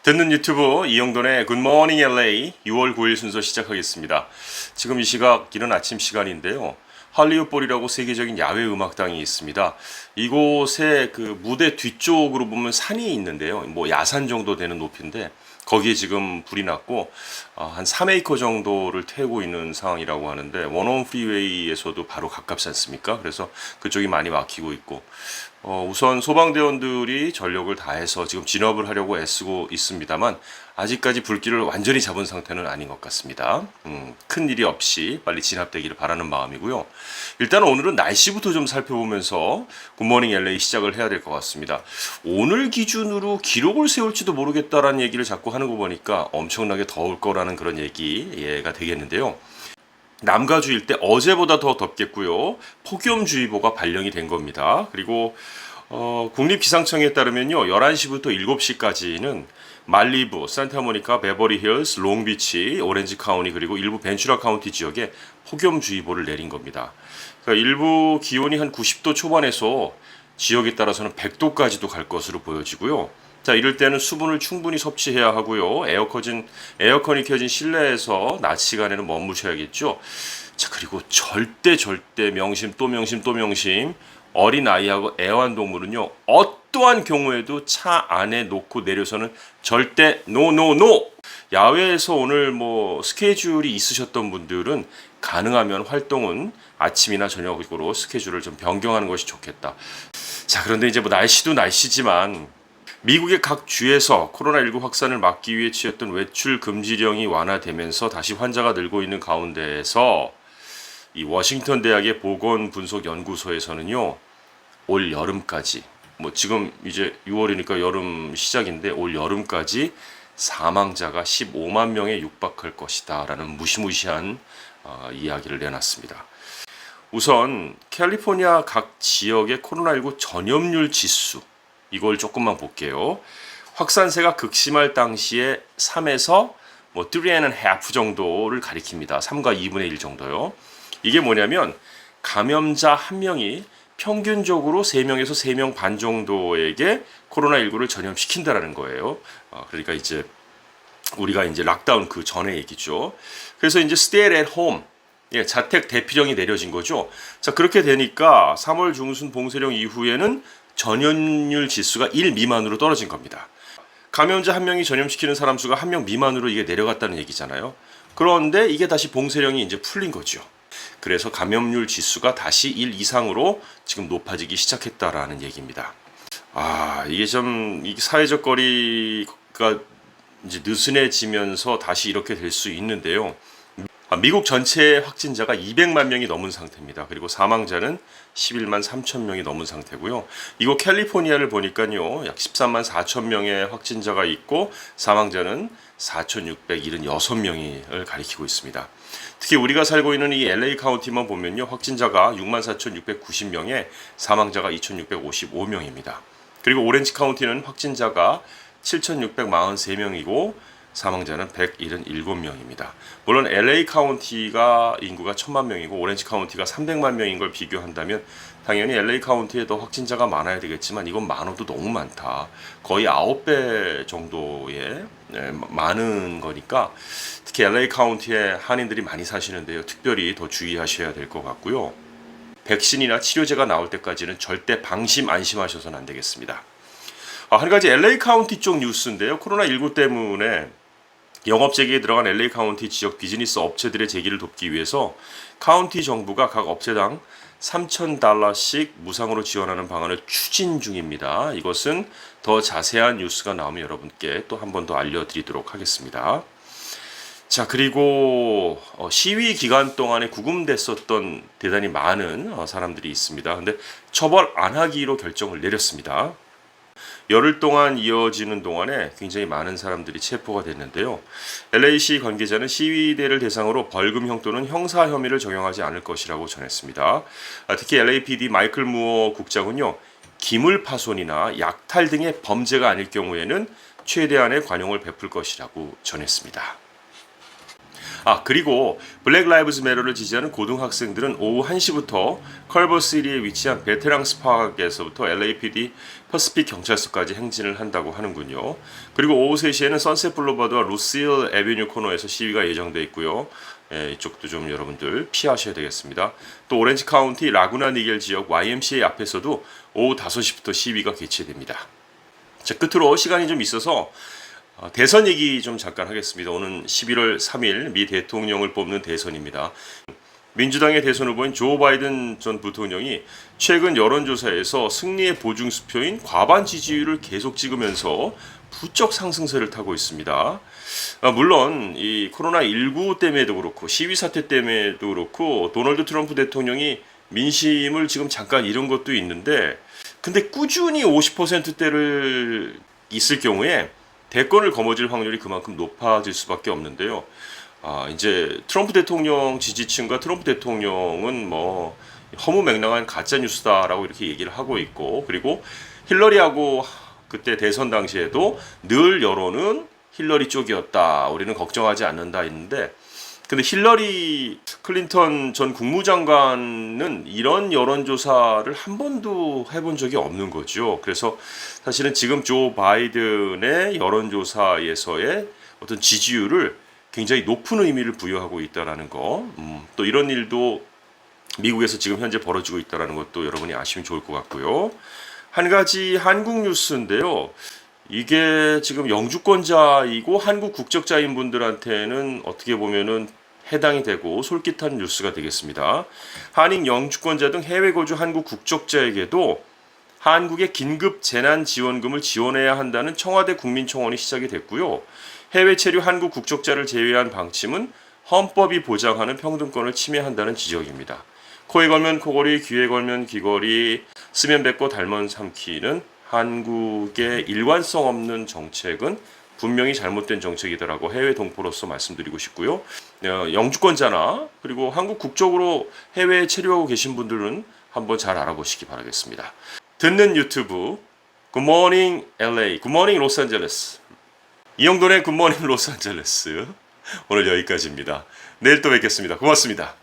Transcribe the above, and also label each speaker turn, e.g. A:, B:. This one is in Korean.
A: 듣는 유튜브 이영돈의 굿모닝 LA 6월 9일 순서 시작하겠습니다. 지금 이 시각 이른 아침 시간인데요. 할리우볼이라고 세계적인 야외 음악당이 있습니다. 이곳의 그 무대 뒤쪽으로 보면 산이 있는데요. 뭐 야산 정도 되는 높이인데 거기에 지금 불이 났고 한 3에이커 정도를 태우고 있는 상황이라고 하는데 원원 프리웨이에서도 바로 가깝지 않습니까? 그래서 그쪽이 많이 막히고 있고 우선 소방대원들이 전력을 다해서 지금 진업을 하려고 애쓰고 있습니다만 아직까지 불길을 완전히 잡은 상태는 아닌 것 같습니다. 큰 일이 없이 빨리 진압되기를 바라는 마음이고요. 일단 오늘은 날씨부터 좀 살펴보면서 굿모닝 LA 시작을 해야 될 것 같습니다. 오늘 기준으로 기록을 세울지도 모르겠다라는 얘기를 자꾸 하는 거 보니까 엄청나게 더울 거라는 그런 얘기가 되겠는데요. 남가주일 때 어제보다 더 덥겠고요. 폭염주의보가 발령이 된 겁니다. 그리고 국립기상청에 따르면요. 11시부터 7시까지는 말리부, 산타모니카, 베버리 힐스, 롱비치, 오렌지 카운티 그리고 일부 벤츄라 카운티 지역에 폭염주의보를 내린 겁니다. 그러니까 일부 기온이 한 90도 초반에서 지역에 따라서는 100도까지도 갈 것으로 보여지고요. 자, 이럴 때는 수분을 충분히 섭취해야 하고요. 에어컨이 켜진 실내에서 낮 시간에는 머무셔야겠죠. 자, 그리고 절대 명심 또 명심 또 명심 어린 아이하고 애완동물은요. 어떠한 경우에도 차 안에 놓고 내려서는 절대 노. 야외에서 오늘 뭐 스케줄이 있으셨던 분들은 가능하면 활동은 아침이나 저녁으로 스케줄을 좀 변경하는 것이 좋겠다. 자, 그런데 이제 뭐 날씨도 날씨지만 미국의 각 주에서 코로나19 확산을 막기 위해 취했던 외출 금지령이 완화되면서 다시 환자가 늘고 있는 가운데에서 이 워싱턴 대학의 보건분석연구소에서는요, 올 여름까지, 뭐 지금 이제 6월이니까 여름 시작인데 올 여름까지 사망자가 15만 명에 육박할 것이다 라는 무시무시한 이야기를 내놨습니다. 우선 캘리포니아 각 지역의 코로나19 전염률 지수 이걸 조금만 볼게요. 확산세가 극심할 당시에 3에서 뭐 3.5 정도를 가리킵니다. 3과 2분의 1 정도요. 이게 뭐냐면 감염자 한 명이 평균적으로 3명에서 3명 반 정도에게 코로나19를 전염시킨다라는 거예요. 그러니까 이제 우리가 이제 락다운 그 전에 얘기죠. 그래서 이제 stay at home 자택 대피령이 내려진 거죠. 자, 그렇게 되니까 3월 중순 봉쇄령 이후에는 전염률 지수가 1 미만으로 떨어진 겁니다. 감염자 한 명이 전염시키는 사람 수가 한 명 미만으로 이게 내려갔다는 얘기잖아요. 그런데 이게 다시 봉쇄령이 이제 풀린 거죠. 그래서 감염률 지수가 다시 1 이상으로 지금 높아지기 시작했다라는 얘기입니다. 이게 좀 이 사회적 거리가 이제 느슨해지면서 다시 이렇게 될 수 있는데요. 미국 전체 확진자가 200만 명이 넘은 상태입니다. 그리고 사망자는 11만 3천 명이 넘은 상태고요. 이곳 캘리포니아를 보니까요. 약 13만 4천 명의 확진자가 있고 사망자는 4,676명을 가리키고 있습니다. 특히 우리가 살고 있는 이 LA 카운티만 보면요. 확진자가 6만 4,690명에 사망자가 2,655명입니다. 그리고 오렌지 카운티는 확진자가 7,643명이고 사망자는 177명입니다. 물론 LA 카운티가 인구가 1000만 명이고 오렌지 카운티가 300만 명인 걸 비교한다면 당연히 LA 카운티에 더 확진자가 많아야 되겠지만 이건 많아도 너무 많다. 거의 9배 정도의 많은 거니까 특히 LA 카운티에 한인들이 많이 사시는데요. 특별히 더 주의하셔야 될 것 같고요. 백신이나 치료제가 나올 때까지는 절대 방심 안심하셔서는 안 되겠습니다. 한 가지 LA 카운티 쪽 뉴스인데요. 코로나19 때문에 영업 재개에 들어간 LA 카운티 지역 비즈니스 업체들의 재기를 돕기 위해서 카운티 정부가 각 업체당 $3,000씩 무상으로 지원하는 방안을 추진 중입니다. 이것은 더 자세한 뉴스가 나오면 여러분께 또 한 번 더 알려드리도록 하겠습니다. 자, 그리고 시위 기간 동안에 구금됐었던 대단히 많은 사람들이 있습니다. 근데 처벌 안 하기로 결정을 내렸습니다. 열흘 동안 이어지는 동안에 굉장히 많은 사람들이 체포가 됐는데요. LA시 관계자는 시위대를 대상으로 벌금형 또는 형사 혐의를 적용하지 않을 것이라고 전했습니다. 특히 LAPD 마이클 무어 국장은요. 기물 파손이나 약탈 등의 범죄가 아닐 경우에는 최대한의 관용을 베풀 것이라고 전했습니다. 그리고 블랙 라이브즈 매터를 지지하는 고등학생들은 오후 1시부터 컬버시티에 위치한 베테랑스 파크에서부터 LAPD 퍼시픽 경찰서까지 행진을 한다고 하는군요. 그리고 오후 3시에는 선셋 블루버드와 루실 애비뉴 코너에서 시위가 예정돼 있고요. 이쪽도 좀 여러분들 피하셔야 되겠습니다. 또 오렌지 카운티 라구나 니겔 지역 YMCA 앞에서도 오후 5시부터 시위가 개최됩니다. 자, 끝으로 시간이 좀 있어서 대선 얘기 좀 잠깐 하겠습니다. 오는 11월 3일 미 대통령을 뽑는 대선입니다. 민주당의 대선 후보인 조 바이든 전 부통령이 최근 여론조사에서 승리의 보증수표인 과반 지지율을 계속 찍으면서 부쩍 상승세를 타고 있습니다. 물론 이 코로나19 때문에도 그렇고 시위 사태 때문에도 그렇고 도널드 트럼프 대통령이 민심을 지금 잠깐 잃은 것도 있는데, 근데 꾸준히 50%대를 있을 경우에 대권을 거머쥘 확률이 그만큼 높아질 수밖에 없는데요. 이제 트럼프 대통령 지지층과 트럼프 대통령은 뭐 허무맹랑한 가짜 뉴스다라고 이렇게 얘기를 하고 있고, 그리고 힐러리하고 그때 대선 당시에도 늘 여론은 힐러리 쪽이었다, 우리는 걱정하지 않는다 했는데, 근데 힐러리 클린턴 전 국무장관은 이런 여론조사를 한 번도 해본 적이 없는 거죠. 그래서 사실은 지금 조 바이든의 여론조사에서의 어떤 지지율을 굉장히 높은 의미를 부여하고 있다는 거, 또 이런 일도 미국에서 지금 현재 벌어지고 있다는 것도 여러분이 아시면 좋을 것 같고요. 한 가지 한국 뉴스인데요. 이게 지금 영주권자이고 한국 국적자인 분들한테는 어떻게 보면은 해당이 되고 솔깃한 뉴스가 되겠습니다. 한인 영주권자 등 해외 거주 한국 국적자에게도 한국의 긴급 재난지원금을 지원해야 한다는 청와대 국민청원이 시작이 됐고요. 해외 체류 한국 국적자를 제외한 방침은 헌법이 보장하는 평등권을 침해한다는 지적입니다. 코에 걸면 코걸이, 귀에 걸면 귀걸이, 쓰면 뱉고 달면 삼키는 한국의 일관성 없는 정책은 분명히 잘못된 정책이더라고 해외 동포로서 말씀드리고 싶고요. 영주권자나 그리고 한국 국적으로 해외에 체류하고 계신 분들은 한번 잘 알아보시기 바라겠습니다. 듣는 유튜브 굿모닝 LA, 굿모닝 로스앤젤레스, 이영돈의 굿모닝 로스앤젤레스, 오늘 여기까지입니다. 내일 또 뵙겠습니다. 고맙습니다.